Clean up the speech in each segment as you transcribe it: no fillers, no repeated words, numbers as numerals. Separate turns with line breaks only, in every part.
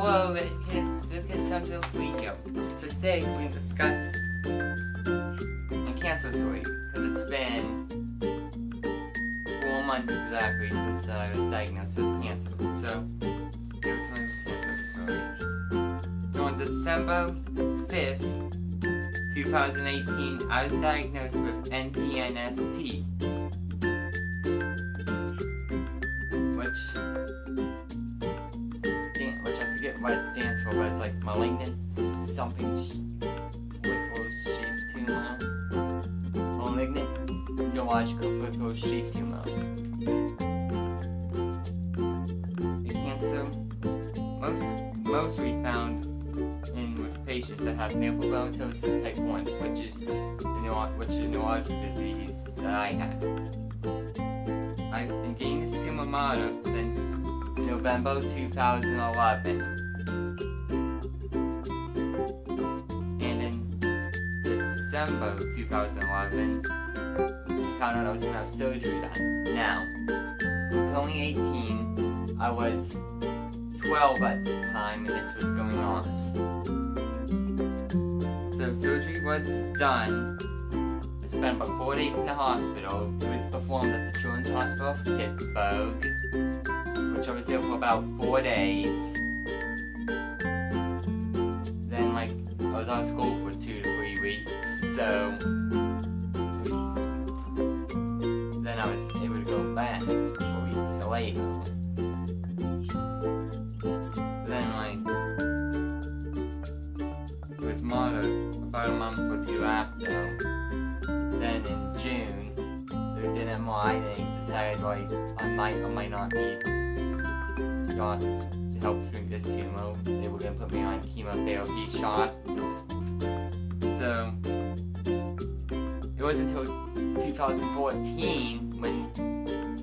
Hello, kids. Look at something video. So today we're going to discuss a cancer story, because it's been 4 months exactly since I was diagnosed with cancer. So here's my cancer story. So on December 5th, 2018, I was diagnosed with NPNST, which I forget what it stands for, but it's like malignant something peripheral-shaped tumor. Malignant neurological peripheral-shaped tumor. The cancer mostly found with patients that have neurofibromatosis type 1, which is a neurological disease that I have. I've been getting this tumor monitored since November 2011. And in December 2011, I found out I was going to have surgery done. Now, I was only 18, I was 12 at the time, and this was going on. So surgery was done. I spent about 4 days in the hospital. It was performed at the Children's Hospital of Pittsburgh, which I was there for about 4 days. Then, I was out of school for 2 to 3 weeks, so then I was able to go back 4 weeks later. It was monitored about a month or two after. Then in June, they did an MRI and they decided I might or might not need shots to help shrink this tumor. They were going to put me on chemotherapy shots. So it wasn't until 2014 when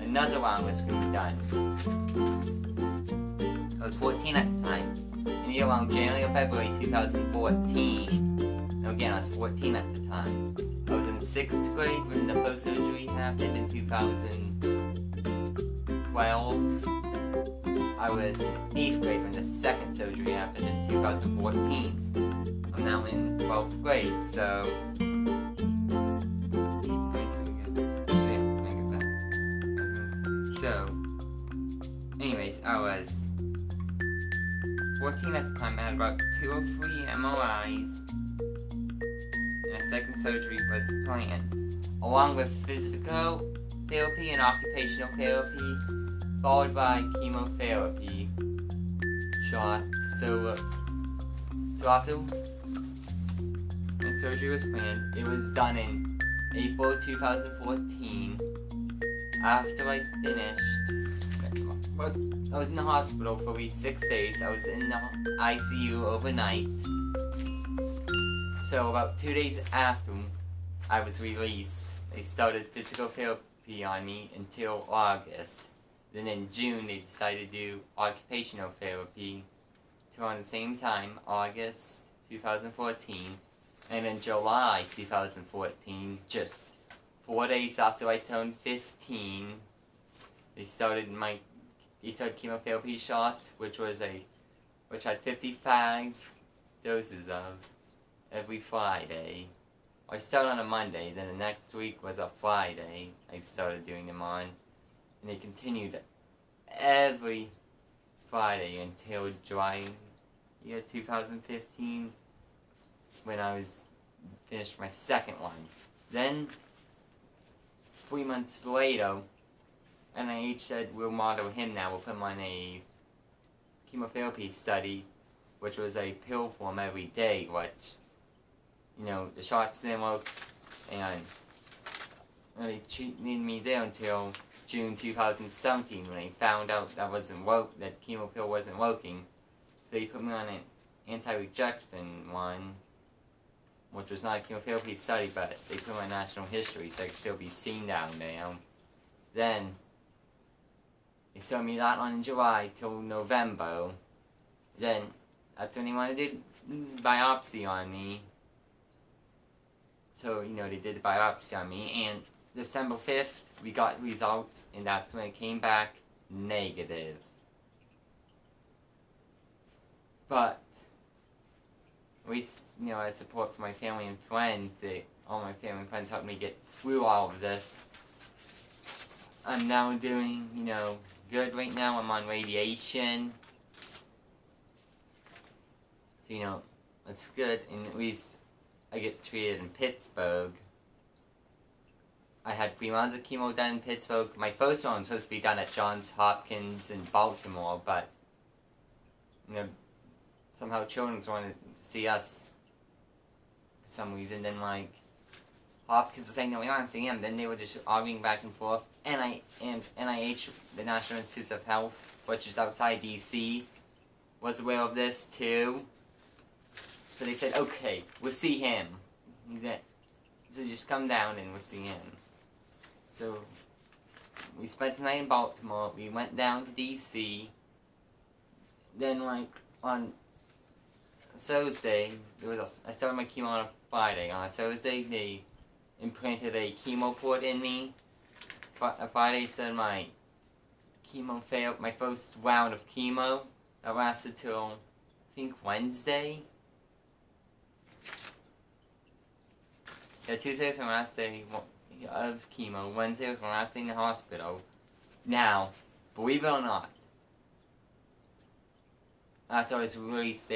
another round was going to be done. I was 14 at the time. And around January or February 2014. Now again, I was 14 at the time. I was in 6th grade when the first surgery happened in 2012. I was in 8th grade when the second surgery happened in 2014. I'm now in 12th grade, so anyways, I was 14 at the time. I had about 2 or 3 MRIs, and a second surgery was planned, along with physical therapy and occupational therapy, followed by chemotherapy shots. So after my surgery was planned, it was done in April 2014. After I finished, I was in the hospital for at least 6 days. I was in the ICU overnight. So about 2 days after I was released, they started physical therapy on me until August. Then in June they decided to do occupational therapy around the same time, August 2014. And in July 2014, just 4 days after I turned 15, they started chemotherapy shots, which had 55 doses of every Friday. I started on a Monday, then the next week was a Friday I started doing them on, and they continued every Friday until July 2015, when I was finished my second one. Then 3 months later, NIH said we'll monitor him now. We'll put him on a chemotherapy study, which was a pill form every day, which, the shots didn't work, and they needed me there until June 2017 when they found out that chemo pill wasn't working. So they put me on an anti-rejection one, which was not a chemotherapy study, but they put me on national history, so I could still be seen down there. Then they showed me that one in July till November. Then that's when they wanted to do biopsy on me. So, they did the biopsy on me, and December 5th, we got results, and that's when it came back negative. But at least, you know, I had support from my family and friends. All my family and friends helped me get through all of this. I'm now doing, you know, good right now. I'm on radiation. So, you know, that's good. And at least I get treated in Pittsburgh. I had 3 rounds of chemo done in Pittsburgh. My first one was supposed to be done at Johns Hopkins in Baltimore, but, you know, somehow Children's wanted to see us for some reason. Then, like, Hopkins was saying, no, we want to see him. Then they were just arguing back and forth. And NIH, the National Institutes of Health, which is outside D.C., was aware of this, too. So they said, okay, we'll see him. So just come down and we'll see him. So we spent the night in Baltimore. We went down to D.C. Then, like, on Thursday, I started my chemo on a Friday. On a Thursday, they implanted a chemo port in me. On Friday, said my chemo failed. My first round of chemo that lasted till, I think, Wednesday. Yeah, Tuesday was my last day of chemo. Wednesday was my last day in the hospital. Now, believe it or not, after I was released,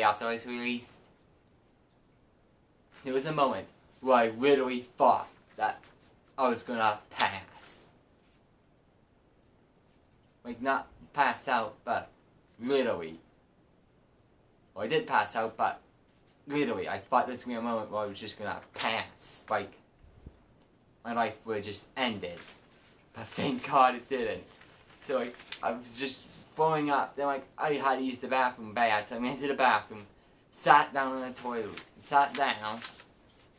there was a moment where I literally thought that I was gonna pass. Like, not pass out, but literally. Well, I did pass out, but literally, I thought this was gonna be a moment where I was just gonna pass. Like, my life would have just ended. But thank God it didn't. So, like, I was just throwing up. Then, like, I had to use the bathroom bad. So I went to the bathroom, sat down on the toilet, sat down.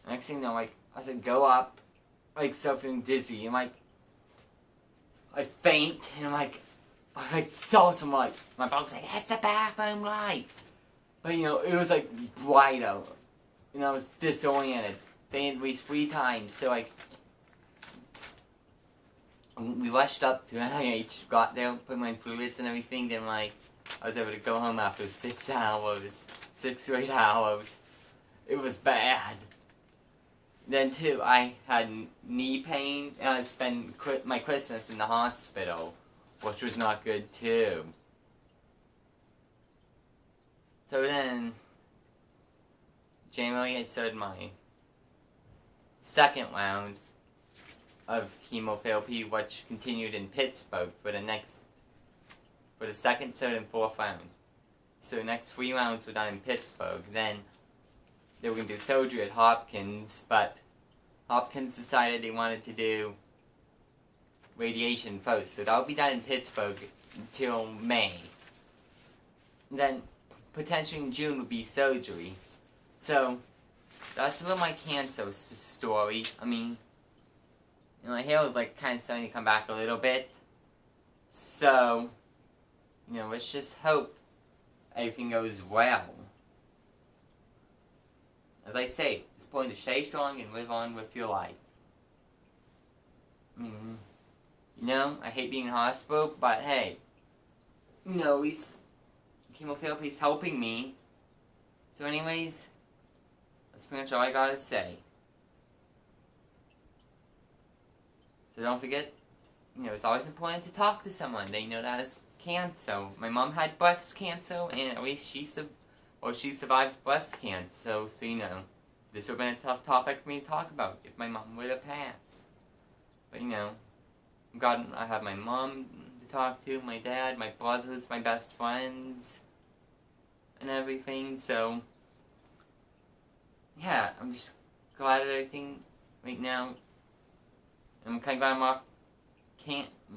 Next thing you know, like, I said, go up. Like, so feeling dizzy. And, like, I faint. And, I saw someone, like, my dog was like, it's a bathroom light. But, you know, it was, like, bright out. You know, I was disoriented. Fainted at least 3 times. So, like, we rushed up to NIH, got there, put my fluids and everything, then, like, I was able to go home after 6 hours. 6 or 8 hours. It was bad. Then, too, I had knee pain, and I spent my Christmas in the hospital, which was not good, too. So then, January, I started my second round of chemotherapy, which continued in Pittsburgh for the second, third, and fourth round. So the next 3 rounds were done in Pittsburgh. Then they were going to do surgery at Hopkins, but Hopkins decided they wanted to do radiation first. So that would be done in Pittsburgh until May. Then potentially in June would be surgery. So that's a little my cancer story. I mean, you know, my hair was like kind of starting to come back a little bit. So, you know, let's just hope everything goes well. As I say, it's important to stay strong and live on with your life. I mean, you know, I hate being in hospital, but hey, you know, at least chemotherapy is helping me. So anyways, that's pretty much all I gotta say. So don't forget, you know, it's always important to talk to someone they know that has cancer. My mom had breast cancer, and at least she survived breast cancer. So you know, this would have been a tough topic for me to talk about if my mom would have passed. But you know, I have my mom to talk to, my dad, my brothers, my best friends, and everything. So yeah, I'm just glad at everything right now. I'm kind of glad I'm off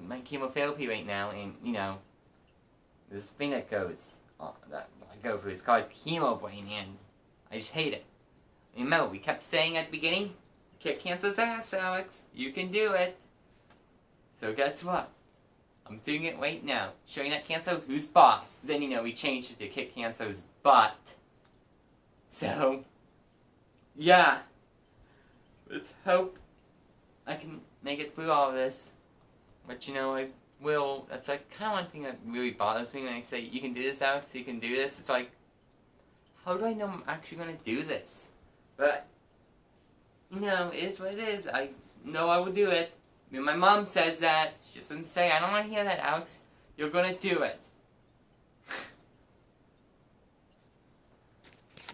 my chemotherapy right now, and you know, this thing that I go through is called chemo brain, and I just hate it. Remember, we kept saying at the beginning, kick cancer's ass, Alex. You can do it. So guess what? I'm doing it right now. Showing that cancer who's boss. Then you know we changed it to kick cancer's butt. So yeah, let's hope I can make it through all of this. But you know, I will. That's like kind of one thing that really bothers me when I say, you can do this, Alex, you can do this. It's like, how do I know I'm actually gonna do this? But, you know, it is what it is. I know I will do it. I mean, my mom says that. She doesn't say, I don't want to hear that, Alex. You're gonna do it.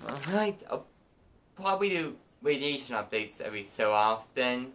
Alright, I'll probably do radiation updates every so often.